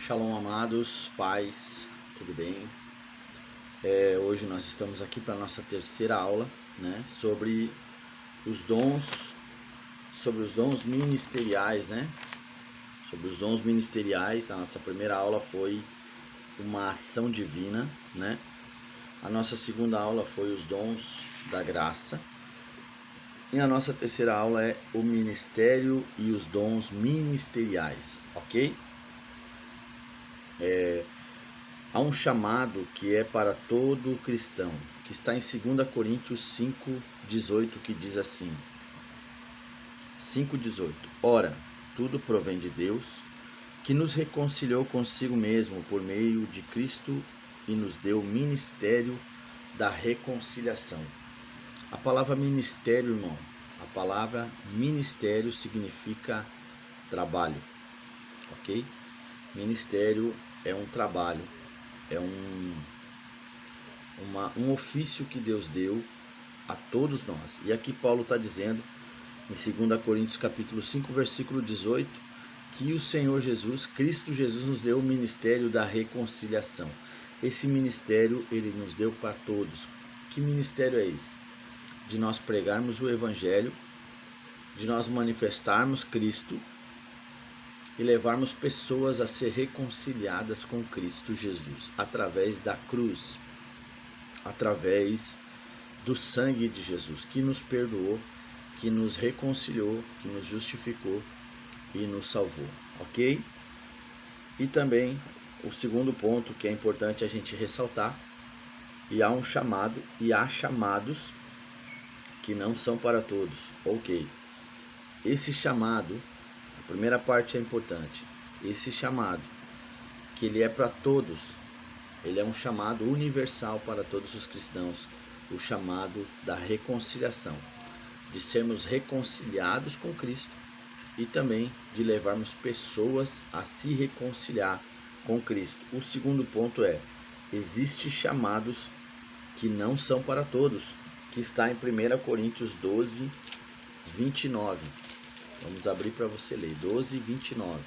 Shalom, amados, paz, tudo bem? Hoje nós estamos aqui para a nossa terceira aula, né, sobre os dons ministeriais, né? Sobre os dons ministeriais. A nossa primeira aula foi uma ação divina, né? A nossa segunda aula foi os dons da graça. E a nossa terceira aula é o ministério e os dons ministeriais, ok? Há um chamado que é para todo cristão, que está em 2 Coríntios 5,18, que diz assim: 5,18. Ora, tudo provém de Deus, que nos reconciliou consigo mesmo por meio de Cristo e nos deu o ministério da reconciliação. A palavra ministério, irmão, a palavra ministério significa trabalho, ok? Ministério é um trabalho, é um ofício que Deus deu a todos nós. E aqui Paulo está dizendo, em 2 Coríntios capítulo 5, versículo 18, que o Senhor Jesus, Cristo Jesus, nos deu o ministério da reconciliação. Esse ministério Ele nos deu para todos. Que ministério é esse? De nós pregarmos o Evangelho, de nós manifestarmos Cristo e levarmos pessoas a ser reconciliadas com Cristo Jesus, através da cruz, através do sangue de Jesus, que nos perdoou, que nos reconciliou, que nos justificou e nos salvou, ok? E também o segundo ponto que é importante a gente ressaltar, e há um chamado e há chamados que não são para todos, ok? Esse chamado, a primeira parte é importante, esse chamado, que ele é para todos, ele é um chamado universal para todos os cristãos, o chamado da reconciliação, de sermos reconciliados com Cristo e também de levarmos pessoas a se reconciliar com Cristo. O segundo ponto é, existem chamados que não são para todos, que está em 1 Coríntios 12, 29. Vamos abrir para você ler, 12, 29.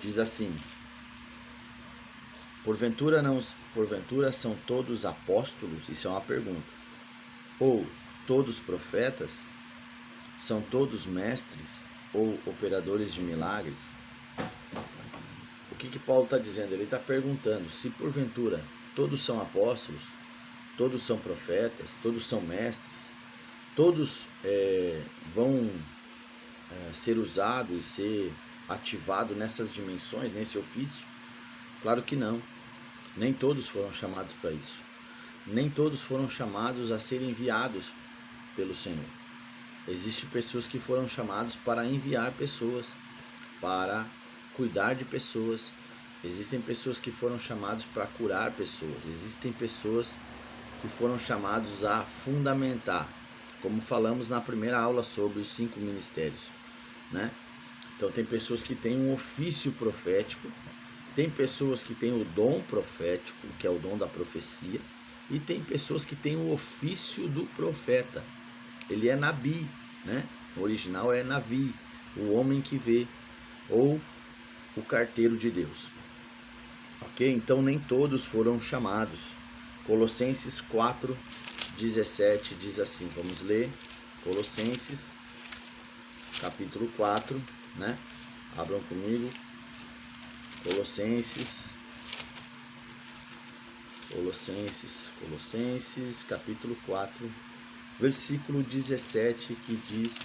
Diz assim: Porventura são todos apóstolos? Isso é uma pergunta. Ou todos profetas? São todos mestres? Ou operadores de milagres? O que Paulo está dizendo? Ele está perguntando se porventura todos são apóstolos, todos são profetas, todos são mestres, todos vão ser usados e ser ativados nessas dimensões, nesse ofício? Claro que não. Nem todos foram chamados para isso. Nem todos foram chamados a serem enviados pelo Senhor. Existem pessoas que foram chamadas para enviar pessoas, para cuidar de pessoas. Existem pessoas que foram chamadas para curar pessoas. Existem pessoas que foram chamadas a fundamentar, como falamos na primeira aula sobre os 5 ministérios, né? Então tem pessoas que têm um ofício profético, tem pessoas que têm o dom profético, que é o dom da profecia, e tem pessoas que têm o ofício do profeta. Ele é Nabi, né? O original é Navi, o homem que vê, ou o carteiro de Deus. Ok? Então nem todos foram chamados. Colossenses 4, 17 diz assim, vamos ler, Colossenses capítulo 4, né? Abram comigo, Colossenses capítulo 4, versículo 17, que diz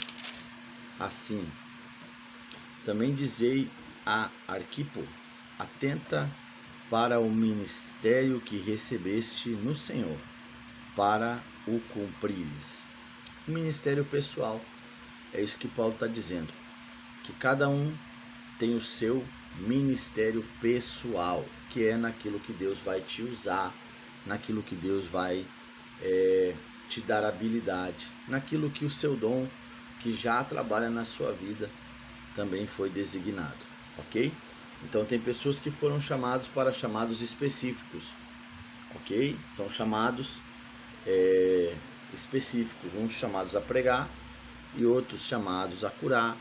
assim: Também dizei a Arquipo, atenta para o ministério que recebeste no Senhor, para o cumprires. O ministério pessoal, é isso que Paulo está dizendo, que cada um tem o seu ministério pessoal, que é naquilo que Deus vai te usar, naquilo que Deus vai te dar habilidade, naquilo que o seu dom, que já trabalha na sua vida, também foi designado, ok? Então tem pessoas que foram chamados para chamados específicos, ok? São chamados específicos, uns chamados a pregar e outros chamados a curar,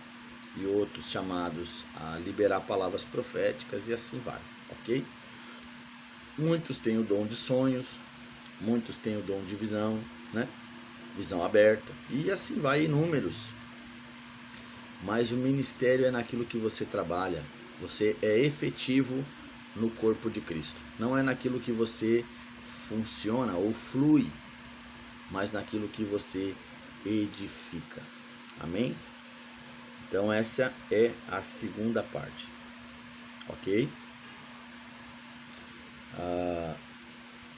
e outros chamados a liberar palavras proféticas e assim vai, ok? Muitos têm o dom de sonhos, muitos têm o dom de visão, né? Visão aberta, e assim vai, inúmeros. Mas o ministério é naquilo que você trabalha, você é efetivo no corpo de Cristo. Não é naquilo que você funciona ou flui, mas naquilo que você edifica. Amém? Então essa é a segunda parte, ok?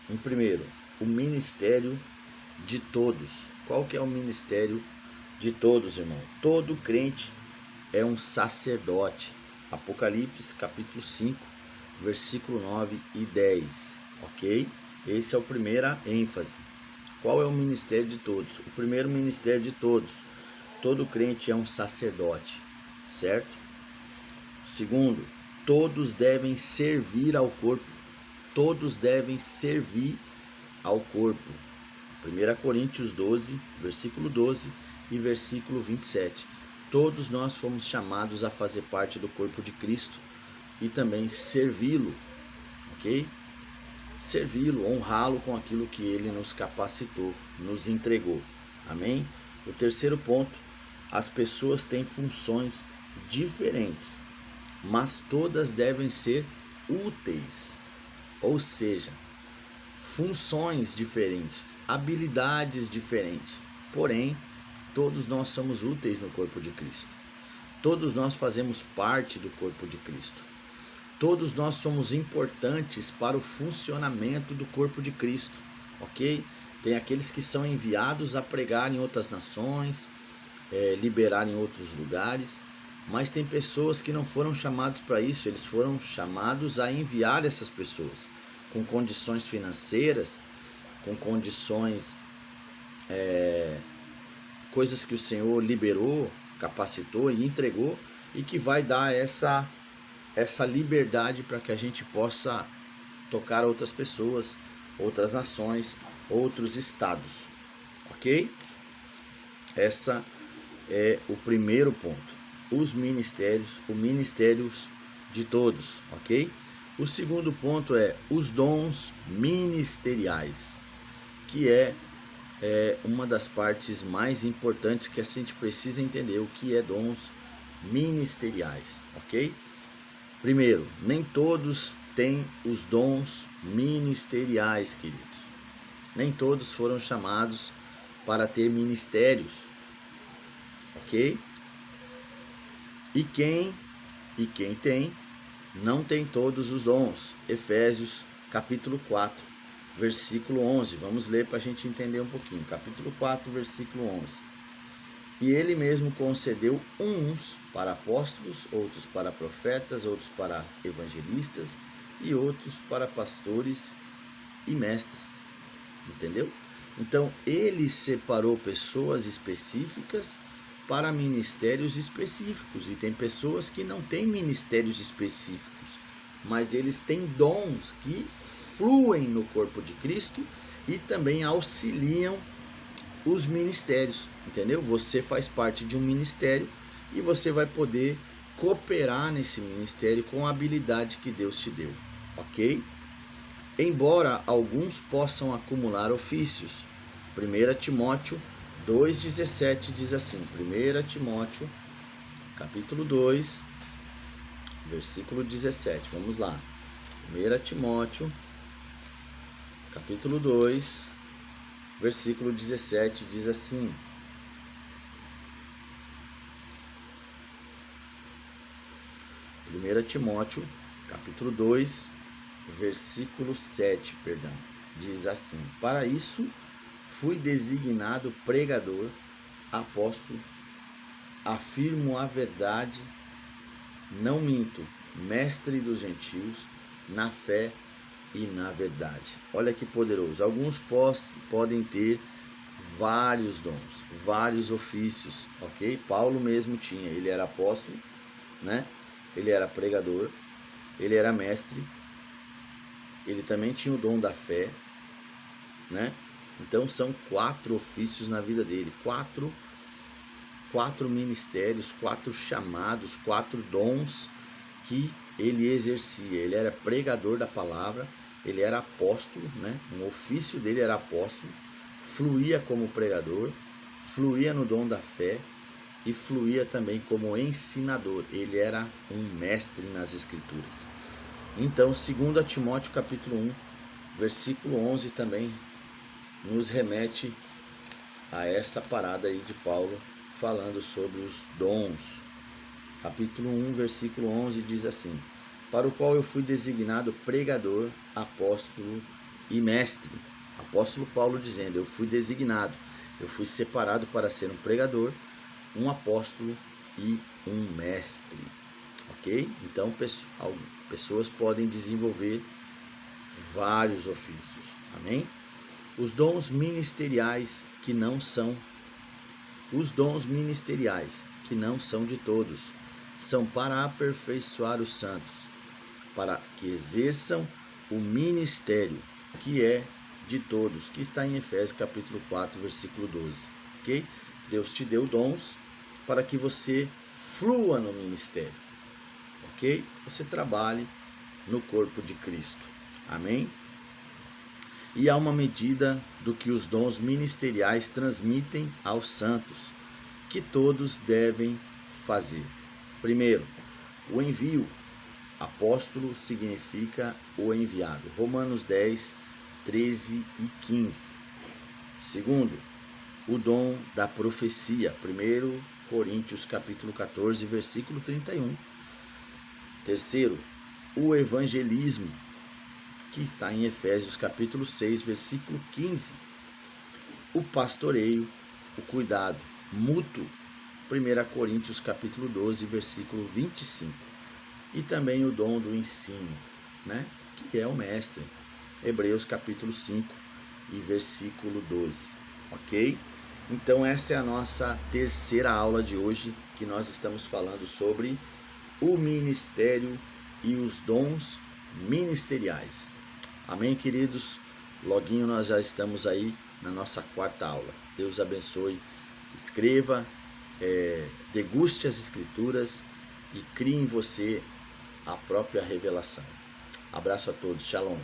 Em primeiro, o ministério de todos. Qual que é o ministério de todos, irmão? Todo crente é um sacerdote. Apocalipse capítulo 5, versículo 9 e 10, ok? Esse é a primeira ênfase. Qual é o ministério de todos? O primeiro ministério de todos. Todo crente é um sacerdote, certo? Segundo, todos devem servir ao corpo. Todos devem servir ao corpo. 1 Coríntios 12, versículo 12 e versículo 27. Todos nós fomos chamados a fazer parte do corpo de Cristo e também servi-lo, ok? Servi-lo, honrá-lo com aquilo que ele nos capacitou, nos entregou. Amém? O terceiro ponto, as pessoas têm funções diferentes, mas todas devem ser úteis, ou seja, funções diferentes, habilidades diferentes, porém, todos nós somos úteis no corpo de Cristo. Todos nós fazemos parte do corpo de Cristo. Todos nós somos importantes para o funcionamento do corpo de Cristo, ok? Tem aqueles que são enviados a pregar em outras nações, liberar em outros lugares, mas tem pessoas que não foram chamados para isso, eles foram chamados a enviar essas pessoas com condições financeiras, com condições, coisas que o Senhor liberou, capacitou e entregou, e que vai dar essa liberdade para que a gente possa tocar outras pessoas, outras nações, outros estados, ok? Essa é o primeiro ponto. Os ministérios, o ministérios de todos, ok? O segundo ponto é os dons ministeriais, que é uma das partes mais importantes que a gente precisa entender o que é dons ministeriais, ok? Primeiro, nem todos têm os dons ministeriais, queridos. Nem todos foram chamados para ter ministérios, ok? E quem tem, não tem todos os dons. Efésios capítulo 4, versículo 11. Vamos ler para a gente entender um pouquinho. Capítulo 4, versículo 11. E ele mesmo concedeu uns para apóstolos, outros para profetas, outros para evangelistas e outros para pastores e mestres. Entendeu? Então, ele separou pessoas específicas para ministérios específicos. E tem pessoas que não têm ministérios específicos, mas eles têm dons que fluem no corpo de Cristo e também auxiliam os ministérios, entendeu? Você faz parte de um ministério e você vai poder cooperar nesse ministério com a habilidade que Deus te deu, ok? Embora alguns possam acumular ofícios. 1 Timóteo 2,17 diz assim, 1 Timóteo capítulo 2, versículo 17, vamos lá. 1 Timóteo capítulo 2, versículo 17 diz assim: Primeira Timóteo, capítulo 2, versículo 7, diz assim: Para isso fui designado pregador, apóstolo, afirmo a verdade, não minto, mestre dos gentios, na fé e na verdade. Olha que poderoso. Alguns podem ter vários dons, vários ofícios, ok? Paulo mesmo tinha, ele era apóstolo, né? Ele era pregador, ele era mestre, ele também tinha o dom da fé, né? Então são 4 ofícios na vida dele, 4 4 ministérios, 4 chamados, 4 dons que ele exercia. Ele era pregador da palavra, ele era apóstolo, né? O ofício dele era apóstolo, fluía como pregador, fluía no dom da fé e fluía também como ensinador. Ele era um mestre nas escrituras. Então, 2 Timóteo capítulo 1, versículo 11 também nos remete a essa parada aí de Paulo falando sobre os dons. Capítulo 1, versículo 11 diz assim: para o qual eu fui designado pregador, apóstolo e mestre. Apóstolo Paulo dizendo: eu fui designado, eu fui separado para ser um pregador, um apóstolo e um mestre. Ok? Então, pessoas podem desenvolver vários ofícios. Amém? Os dons ministeriais que não são de todos, são para aperfeiçoar os santos, para que exerçam o ministério que é de todos, que está em Efésios capítulo 4, versículo 12. Ok? Deus te deu dons para que você flua no ministério. Ok? Você trabalhe no corpo de Cristo. Amém? E há uma medida do que os dons ministeriais transmitem aos santos, que todos devem fazer. Primeiro, o envio. Apóstolo significa o enviado. Romanos 10, 13 e 15. Segundo, o dom da profecia. 1 Coríntios capítulo 14, versículo 31. Terceiro, o evangelismo, que está em Efésios capítulo 6, versículo 15. O pastoreio, o cuidado mútuo, 1 Coríntios capítulo 12, versículo 25. E também o dom do ensino, né? Que é o mestre, Hebreus capítulo 5 e versículo 12. Ok? Então essa é a nossa terceira aula de hoje, que nós estamos falando sobre o ministério e os dons ministeriais. Amém, queridos? Loguinho nós já estamos aí na nossa quarta aula. Deus abençoe. Escreva, deguste as escrituras e crie em você a própria revelação. Abraço a todos. Shalom.